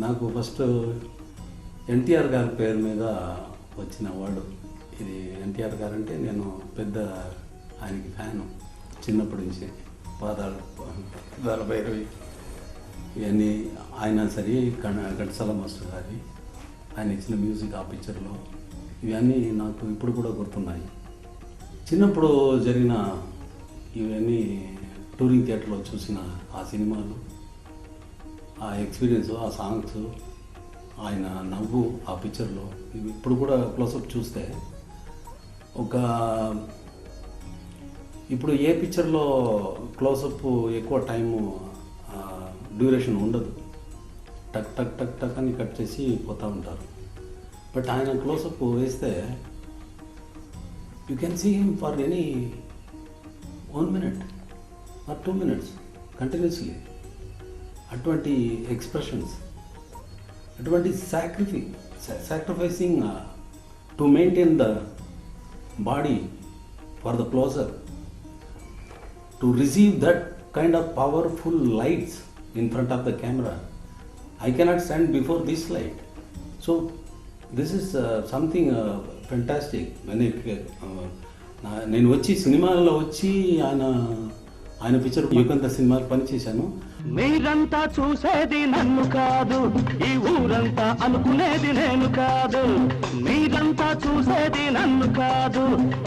నాకు ఫస్ట్ ఎన్టీఆర్ గారి పేరు మీద వచ్చిన అవార్డు ఇది. ఎన్టీఆర్ గారు అంటే నేను పెద్ద ఆయనకి ఫ్యాను చిన్నప్పటి నుంచి. పాదాల భైరవి ఇవన్నీ ఆయన సరే, ఘంటసాల మాస్టర్ గారి ఆయన ఇచ్చిన మ్యూజిక్ ఆ పిక్చర్లో ఇవన్నీ నాకు ఇప్పుడు కూడా గుర్తున్నాయి. చిన్నప్పుడు జరిగిన ఇవన్నీ టూరింగ్ థియేటర్లో చూసిన ఆ సినిమాలు, ఆ ఎక్స్పీరియన్స్, ఆ సాంగ్స్, ఆయన నవ్వు ఆ పిక్చర్లో ఇవి ఇప్పుడు కూడా క్లోజప్ చూస్తే ఇప్పుడు ఏ పిక్చర్లో క్లోజప్ ఎక్కువ టైము డ్యూరేషన్ ఉండదు, టక్ టక్ టక్ టక్ అని కట్ చేసి పోతూ ఉంటారు. బట్ ఆయన క్లోజప్ వేస్తే you can see him for any 1 minute or 2 minutes continuously. అటువంటి ఎక్స్ప్రెషన్స్, అటువంటి sacrificing to maintain the body for the closer, to receive that kind of powerful lights in front of the camera. I cannot stand before this light. So this is something fantastic. నేను వచ్చి సినిమాల్లో వచ్చి ఆయన picture యుగంత సినిమాకి పనిచేశాను. మీరంతా చూసేది నన్ను కాదు, ఈ ఊరంతా అనుకునేది నేను కాదు. మీరంతా చూసేది నన్ను కాదు,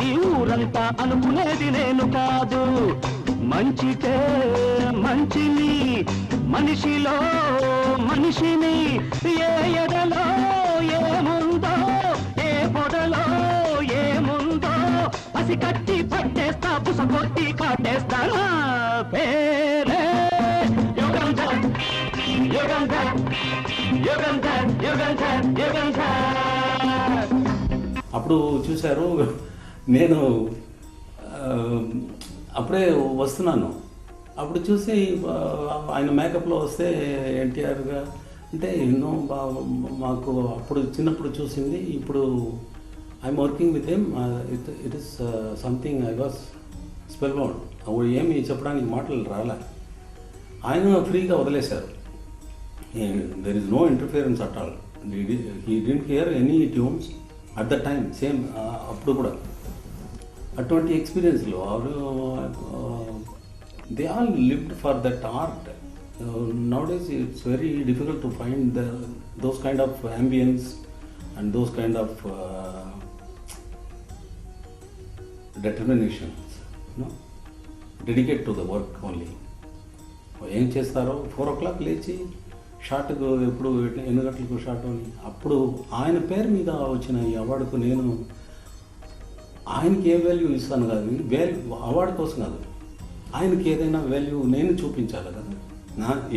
ఈ ఊరంతా అనుకునేది నేను కాదు. మంచికే మంచిని, మనిషిలో మనిషిని, ఏ ఎడలో ఏముందో, ఏ పొడలో ఏముందో పసి కట్టి పట్టేస్తా, పుస కొట్టి కాటేస్తా. పేరే యుగంధర్, యుగంధర్, యుగంధర్, యుగంధర్, యుగంధర్. అప్పుడు చూశారు, నేను అప్పుడే వస్తున్నాను. అప్పుడు చూసి ఆయన మేకప్లో వస్తే ఎన్టీఆర్గా అంటే ఎన్నో మాకు అప్పుడు చిన్నప్పుడు చూసింది. ఇప్పుడు I'm working with him. It is something I was spellbound. అప్పుడు ఏమి చెప్పడానికి మాటలు రాలే. ఆయన ఫ్రీగా వదిలేశారు. There is no interference at all. He didn't hear any tunes at the time. Same అప్పుడు కూడా అటువంటి ఎక్స్పీరియన్స్లో they all lived for that art. Nowadays it's very difficult to find those kind of ambience and those kind of determinations, dedicate to the work only. ఏం చేస్తారో 4 o'clock లేచి షార్ట్కు ఎప్పుడు 8 గంటలకు short అని. అప్పుడు ఆయన పేరు మీద వచ్చిన ఈ అవార్డుకు నేను ఆయనకి ఏ వాల్యూ ఇస్తాను కాదు, అవార్డు కోసం కాదు, ఆయనకి ఏదైనా వాల్యూ నేను చూపించాలి కదా.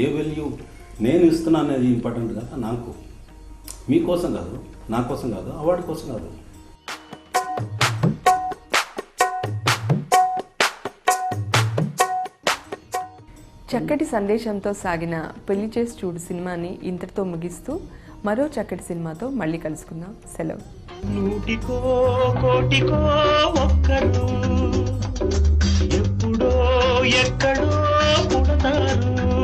ఏ వాల్యూ నేను ఇస్తున్నాను అనేది ఇంపార్టెంట్ కదా నాకు. మీకోసం కాదు, నా కోసం కాదు, అవార్డు కోసం కాదు. చక్కటి సందేశంతో సాగిన పెళ్లి చేసి చూడు సినిమాని ఇంతటితో ముగిస్తూ మరో చక్కటి సినిమాతో మళ్ళీ కలుసుకుందాం. సెలవు. నూటికో కోటికో ఒక్కరు ఎప్పుడో ఎక్కడో పుడతారు.